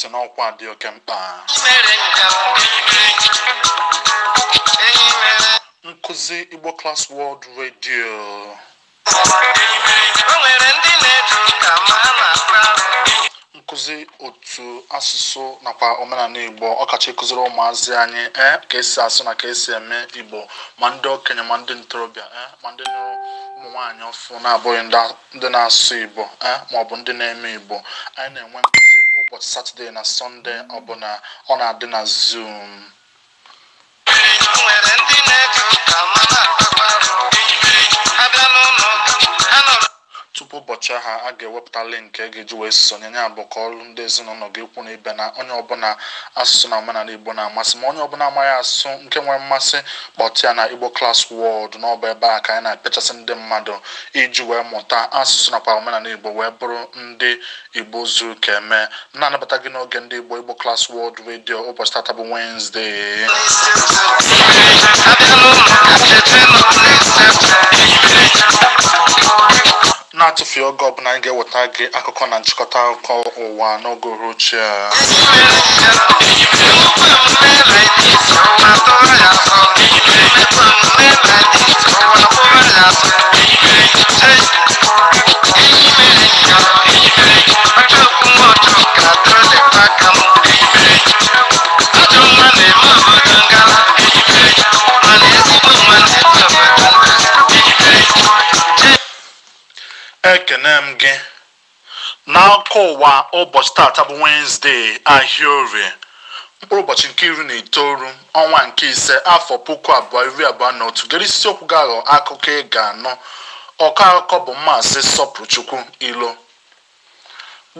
ntị n'ọkwa dị oke mkpa. Nkụzi Igbo Class World Radio. Nkụzi otu asụsụ nakwa omenala Igbo ọkacha ekụziri ụmụazị anyị ka esi asụ na ka esi eme Igbo ma ndị okenye ma ndị ntorobịa ma ndị nụrụ ụmụ nwaanyị ọfụ na-abụghị ndị na-asụ Igbo maọbụ ndị na-eme Igbo. Anyị na-enwe nkụzi ụbọchị Satọde na Sọnde ọbụla ọ na-adị na Zoom. Tupu ụbọchị ahụ a ga-ewepụta link a ga-eji wee sonye ya bụ ka ọrụ ndị ezinụlọ ga-ekwu na ibe na onye ọbụla asụsụ na omenala Igbo na-amasị ma onye ọbụla amaghị asụ nke nwere mmasị kpọtụ ya na Igbo Class World n'ọba ebe a ka anyị na-apịachasị ndị mmadụ iji wee mụta asụsụ nakwa omenala Igbo wee bụrụ ndị Igbo zuru ka eme. Na-anabata gị n'oge ndị Igbo Class World Radio ụbọchị tata bụ Wednesday. Na-atụfughị oge ọbụla anyị ga-eweta gị akụkọ na nchịkọta akụkọ ụwa n'oge uhuruchi a. Ekene m gị n'akụkọ ụwa ụbọchị tata bụ Wednesday Ahịaorie mkpụrụ ụbọchị nke 19 ọnwa nke 5 afọ 2021. Gere isiokwu ga-aghọ akụkọ ị ga-anụ. Ọkọ akụkọ bụ Maazị Sọpụrụchukwu Ilo.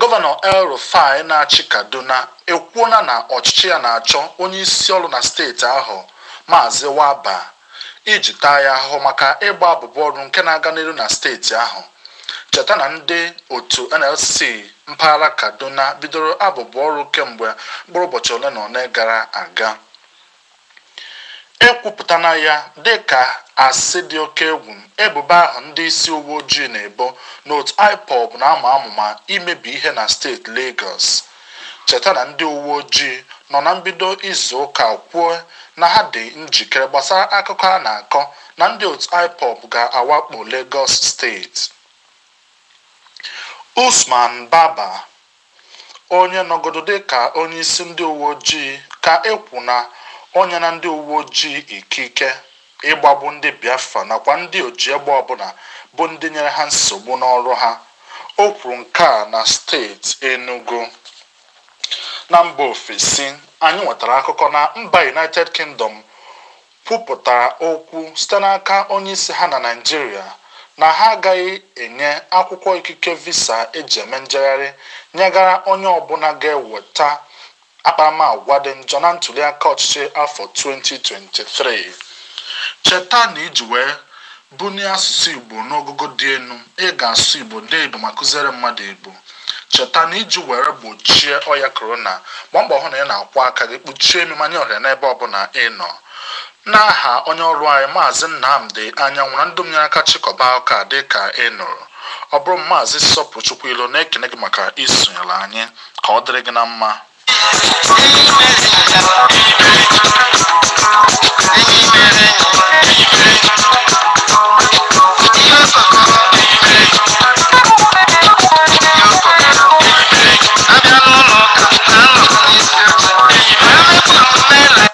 Gọvanọ El-Rufai na-achị Kaduna ekwuola na ọchịchị ya na-achọ onye isi ọrụ na steeti ahụ Maazị Waba iji taa ya ahụhụ maka ịgba abụbọ ọrụ nke na-aga n'elu na steeti ahụ. Cheta na ndị otu NLC mpaghara Kaduna bidoro abụbọ ọrụ kemgbe mkpụrụ ụbọchị ole na ole gara aga. Ekwupụtana ya dịka asị dị oke egwu ebubo ahụ ndị isi uwe ojii na-ebo n'otu IPOB na-ama amụma imebi ihe na steeti Lagos. Cheta na ndị uwe ojii nọ na mbido izu ụka kwuo na ha dị njikere gbasara akụkọ a na-akọ na ndị otu IPOB ga-awakpo Lagos steeti. Usman Baba onye nọgodo dịka onye isi ndị uwe ojii ka ekwu na onye na ndị uwe ojii ikike ịgbagbu ndị Biafra nakwa ndị oji egbe ọbụla bụ ndị nyere ha nsogbu n'ọrụ ha. O kwuru nke a na steeti Enugu. Na mba ofesi anyị nwetara akụkọ na mba United Kingdom kwupụtara okwu site n'aka onye isi ha na Nigeria na ha agaghị enye akwụkwọ ikike visa eji eme njegharị nyegara onye ọbụla ga-eweta akparamagwa dị njọ na ntuliaka ọchịchị afọ 2023. Cheta na iji wee bunie asụsụ Igbo n'ogogo dị elu ị ga-asụ Igbo dee Igbo ma kụziere mmadụ Igbo. Cheta na iji were gbochie ọya korona gbaa mbọ hụ na ị na-akwụ aka gị kpuchie ememanye ọrịa n'ebe ọbụla ị nọ. N'aha onye ọrụ anyị Maazị Nnamdi Anyanwụ na ndị nyere aka chịkọba ụka dị ka ị nụrụ. Ọ bụrụ Maazị Sọpụrụchukwu Ilo na-ekene gị maka isonyere anyị ka ọ dịrị gị na mma.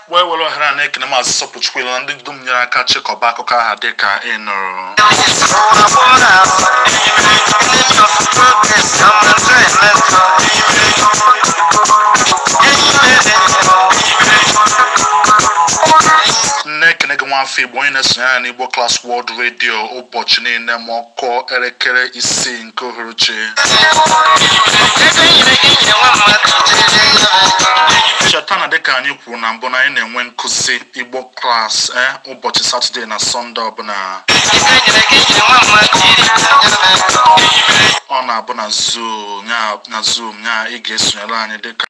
Wee were ohere na-ekene Maazị Sọpụrụchukwu Ilo na ndị dum nyere aka chịkọba akụkọ aha dị ka ị nụrụ. Na-ekene gị nwafọ Igbo onye na-esonye anya n'Igbo Class World Radio ụbọchị niile ma ọ kụọ elekere 6 nke uhuruchi. Cheta na dịka anyị kwuru na mbụ na anyị na-enwe nkụzi Igbo Class ụbọchị Satọde na Sọnde ọbụla. Ọ na-abụ na Zoom ya ị ga-esonyere anyị dịka